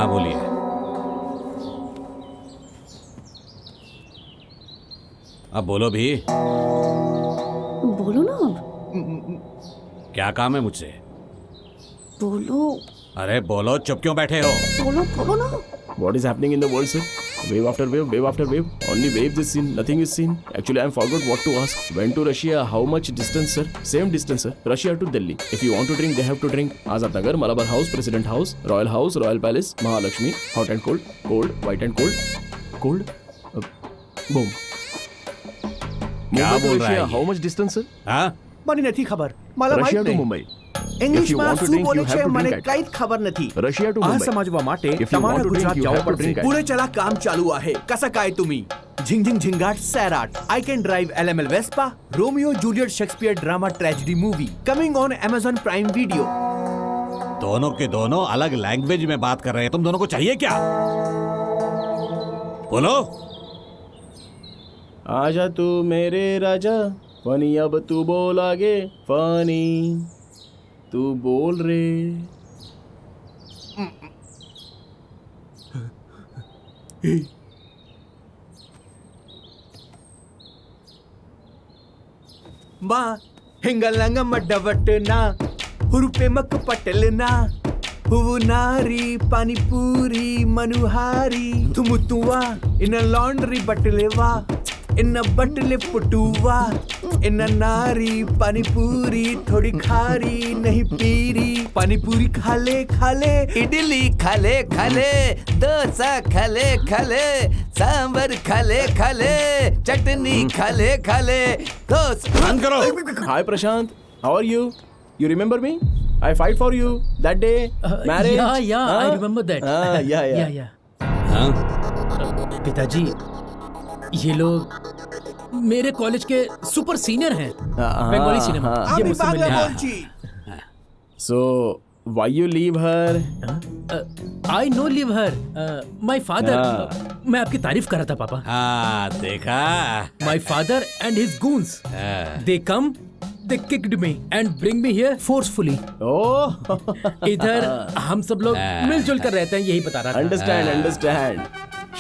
हाँ बोलिए। अब बोलो भी। बोलो ना अब। क्या काम है मुझसे? बोलो। अरे बोलो, चुप क्यों बैठे हो? बोलो बोलो ना। What is happening in the world, sir? Wave after wave, wave after wave. Only waves is seen, nothing is seen. Actually, I forgot what to ask. Went to Russia, how much distance, sir? Same distance, sir. Russia to Delhi. If you want to drink, they have to drink. Azad Nagar, Malabar House, President House, Royal Palace, Mahalakshmi, hot and cold, cold, white and cold, boom. क्या Mumbai to बोल रहा है Russia, ये? how much distance, sir? हाँ? મને નથી ખબર. मला Russia માહિત to નહીં. Mumbai. If you ઇંગ્લિશમાં want to શું drink, બોલે you have છે to મને drink at. કઈ જ ખબર નથી. Russia to આ Mumbai. समजवा માટે If you તમારા want to drink, Gujarat you जावं have to પડશે. drink at. पुढे चला काम चालू आहे. कसं काय तुम्ही? झिंगझिंग Zingaat Sairat. I can drive LML Vespa. Romeo Juliet Shakespeare drama tragedy movie coming on Amazon Prime Video. दोनों के दोनों अलग लैंग्वेज में बात कर रहे हैं। तुम दोनों को चाहिए क्या? बोलो। आजा तू मेरे राजा, फनी अब तू बोल आगे, फनी तू बोल रे. मा हिंगलंग मड्डवटना हुरुपे मक पटलना हूವು ನಾರಿ ಪಾನಿಪೂರಿ ಮನುಹಾರಿ ತುಮುತುವಾ ಇನ್ನ ಲಾಂಡ್ರಿ ಬಟ್ಟಲೆವಾ ಇನ್ನ ಬಟ್ಟಲೆ ಪುಟುವಾ ಇನ್ನ ನಾರಿ ಪಾನಿಪೂರಿ थोड़ी खारी नहीं पीरी पानीपुरी खाले खाले इडली खाले खाले डोसा खाले खाले सांबर खाले खाले चटनी खाले खाले बंद करो। Hi Prashant, how are you? You remember me? I fight for you that day. Marriage. Yeah, I remember that. Yeah. हाँ? पिताजी, ये लोग मेरे कॉलेज के सुपर सीनियर हैं. बंगाली सिनेमा. ये আমি मुझसे বাংলা मिलने आए. বলছি. So why you leave her? I know live her. My father. हाँ. मैं आपकी तारीफ कर रहा था पापा. हाँ देखा। My father and his goons. They come. They kicked me and bring me here forcefully. Oh. इधर हम सब लोग मिलजुल कर रहते हैं, यही बता रहा था. Understand.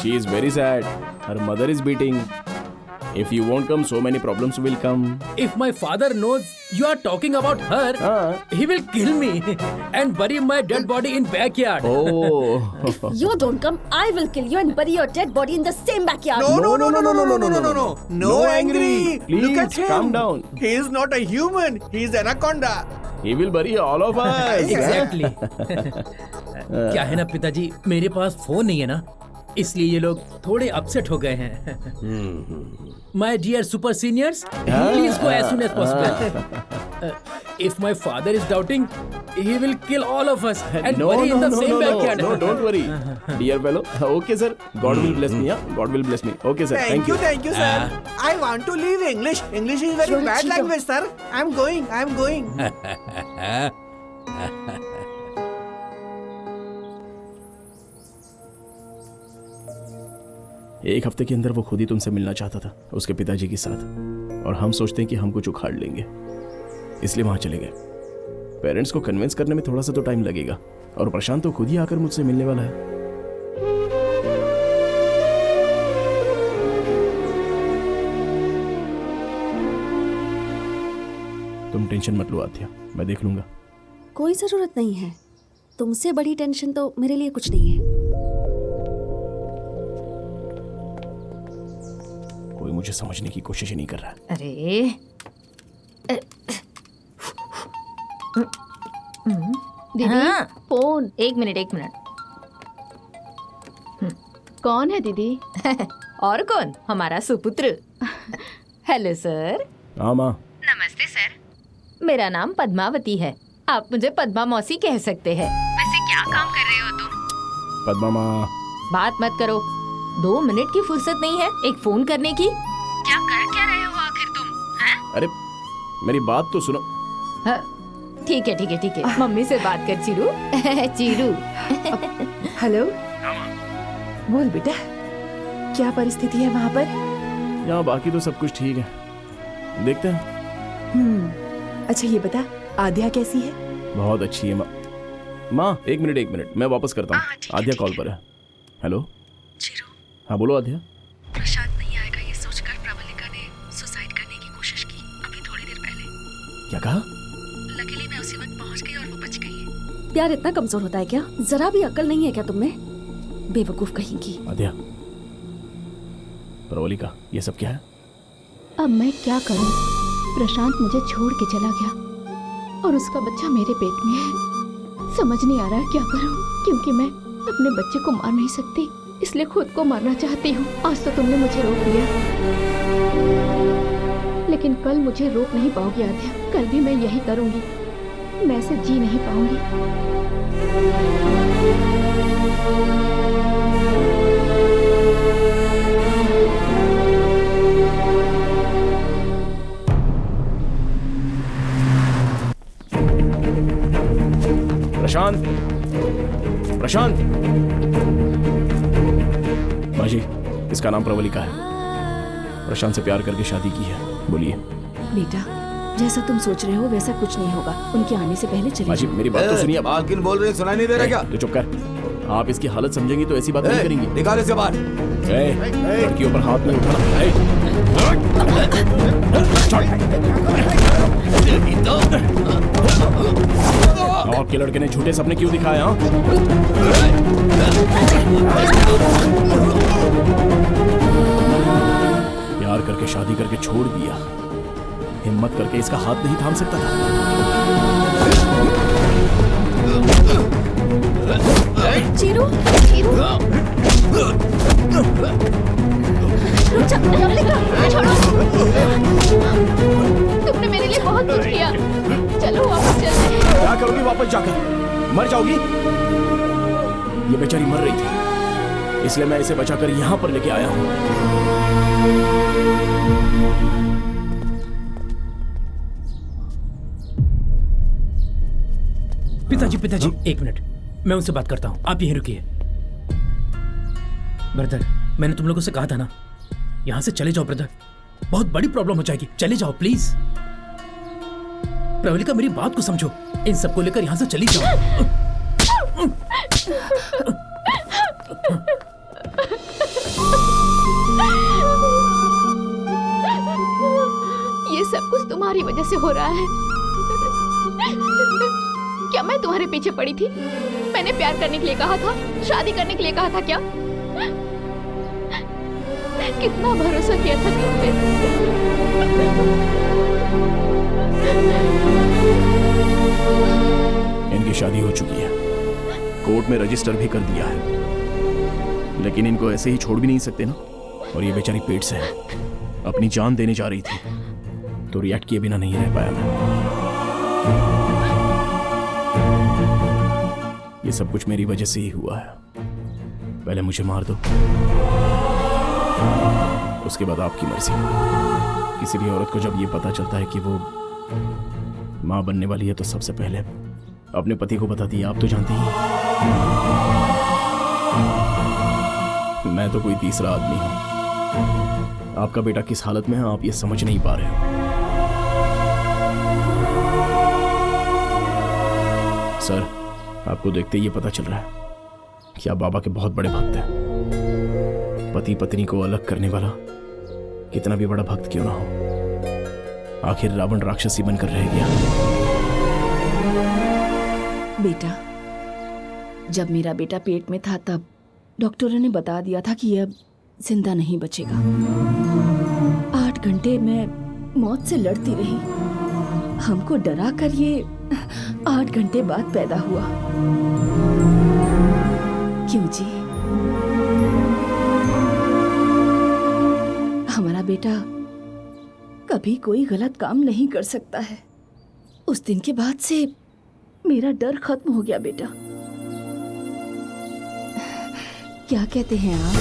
She is very sad. Her mother is beating. If you won't come, so many problems will come. If my father knows you are talking about her, he will kill me and bury my dead body in backyard. Oh. You don't come, I will kill you and bury your dead body in the same backyard. No angry. Please, Look at him. calm down. He is not a human. He is anaconda. He will bury all of us. Exactly. क्या है ना पिताजी, मेरे पास phone नहीं है ना, इसलिए ये लोग थोड़े अपसेट हो गए हैं. My dear super seniors, please go as soon as possible. If my father is doubting, he will kill all of us and bury in the same backyard. No, don't worry. Dear fellow. Okay, sir. God will bless me. God will bless me. Okay, sir. Thank you, sir. I want to leave English. English is very You're a bad cheater. language, sir. I'm going. एक हफ्ते के अंदर वो खुद ही तुमसे मिलना चाहता था उसके पिताजी के साथ, और हम सोचते हैं कि हम कुछ उखाड़ लेंगे, इसलिए वहां चले गए. पेरेंट्स को कन्विंस करने में थोड़ा सा तो टाइम लगेगा, और प्रशांत तो खुद ही आकर मुझसे मिलने वाला है. तुम टेंशन मत लो आध्या, मैं देख लूंगा. कोई जरूरत नहीं है. तुमसे बड़ी टेंशन तो मेरे लिए कुछ नहीं है. कोई मुझे समझने की कोशिश ही नहीं कर रहा. अरे दीदी हाँ। फोन. एक मिनट. कौन है दीदी? और कौन? हमारा सुपुत्र. Hello sir. हाँ माँ. नमस्ते सर. मेरा नाम पद्मावती है. आप मुझे पद्मा मौसी कह सकते हैं. वैसे क्या काम कर रहे हो तुम? पद्मा माँ. बात मत करो. 2 मिनट की फुर्सत नहीं है एक फोन करने की? क्या रहे हो आखिर तुम? हैं? अरे मेरी बात तो सुनो. हाँ, ठीक है. मम्मी से बात कर चिरू. चिरू. हेलो. बोल बेटा, क्या परिस्थिति है वहाँ पर? यहाँ बाकी तो सब कुछ ठीक है, देखते हैं. अच्छा ये बता, आद्या कैसी है? बहुत अच्छी है माँ. माँ एक मिनट मैं वापस करता हूँ। आध्या कॉल पर है। हेलो हाँ बोलो आध्या। प्रशांत नहीं आएगा ये सोचकर प्रवलिका ने सुसाइड करने की कोशिश की अभी थोड़ी देर पहले। क्या कहा? लकीली मैं उसी वक्त पहुंच गई और वो बच गई। प्यार इतना कमजोर होता है क्या? जरा भी अकल नहीं है क्या तुम में? बेवकूफ कहेंगी। आध्या, प्रवलिका, ये सब क्या है? अब मैं क्या करूं? प्रशांत मुझे छोड़ के चला गया और उसका बच्चा मेरे पेट में है। समझ नहीं आ रहा है क्या करूं, क्योंकि मैं अपने बच्चे को मार नहीं सकती, इसलिए खुद को मारना चाहती हूँ। आज तो तुमने मुझे रोक लिया, लेकिन कल मुझे रोक नहीं पाओगी आध्या। कल भी मैं यही करूंगी, मैं ऐसे जी नहीं पाऊंगी। प्रशांत, प्रशांत। माँ जी, इसका नाम प्रवलिका है। प्रशांत से प्यार करके शादी की है। बोलिए। बेटा, जैसा तुम सोच रहे हो वैसा कुछ नहीं होगा। उनके आने से पहले चले माँ जी जाओ। मेरी बात तो सुनिए। बात किन बोल रहे हैं, सुनाई नहीं दे रहा क्या? तो चुप कर। आप इसकी हालत समझेंगी तो ऐसी बात नहीं करेंगी। निकाल इसे बाहर। लड़कियों पर हाथ नहीं उठाना। आपके लड़के ने झूठे सपने क्यों दिखाए? हाँ, प्यार करके शादी करके छोड़ दिया, हिम्मत करके इसका हाथ नहीं थाम सकता था। Chiru, Chiru. रुक जा, प्रवलिका, छोड़ो। तुमने मेरे लिए बहुत कुछ किया, चलो वापस चलते हैं। क्या करोगी वापस जाकर? मर जाओगी? ये बेचारी मर रही थी, इसलिए मैं इसे बचाकर यहाँ पर लेके आया हूँ। पिताजी एक मिनट, मैं उनसे बात करता हूँ। आप यहीं रुकिए। ब्रदर, मैंने तुम लोगों से कहा था ना, यहाँ से चले जाओ ब्रदर, बहुत बड़ी प्रॉब्लम हो जाएगी। चले जाओ प्लीज। प्रवलिका, मेरी बात को समझो, इन सबको लेकर यहाँ से चली जाओ। ये सब कुछ तुम्हारी वजह से हो रहा है। क्या मैं तुम्हारे पीछे पड़ी थी? मैंने प्यार करने के लिए कहा था, शादी करने के लिए कहा था क्या? कितना भरोसा किया था तुम पे। इनकी शादी हो चुकी है, कोर्ट में रजिस्टर भी कर दिया है, लेकिन इनको ऐसे ही छोड़ भी नहीं सकते ना। और ये बेचारी पेट से है, अपनी जान देने जा रही थी, तो रिएक्ट किए बिना नहीं रह पाया मैं। ये सब कुछ मेरी वजह से ही हुआ है। पहले मुझे मार दो, उसके बाद आपकी मर्जी। किसी भी औरत को जब ये पता चलता है कि वो मां बनने वाली है, तो सबसे पहले अपने पति को बताती है। आप तो जानते ही हैं, मैं तो कोई तीसरा आदमी हूं। आपका बेटा किस हालत में है आप ये समझ नहीं पा रहे हो। सर, आपको देखते ही ये पता चल रहा है कि आप बाबा के बहुत बड़े भक्त हैं। पति पत्नी को अलग करने वाला कितना भी बड़ा भक्त क्यों ना हो, आखिर रावण राक्षसी बनकर रह गया। बेटा, जब मेरा बेटा पेट में था तब डॉक्टरों ने बता दिया था कि ये अब जिंदा नहीं बचेगा। 8 घंटे मैं मौत से लड़ती रही। हमको डरा कर ये 8 घंटे बाद पैदा हुआ। क्यों जी? हमारा बेटा कभी कोई गलत काम नहीं कर सकता है। उस दिन के बाद से मेरा डर खत्म हो गया बेटा। क्या कहते हैं आप?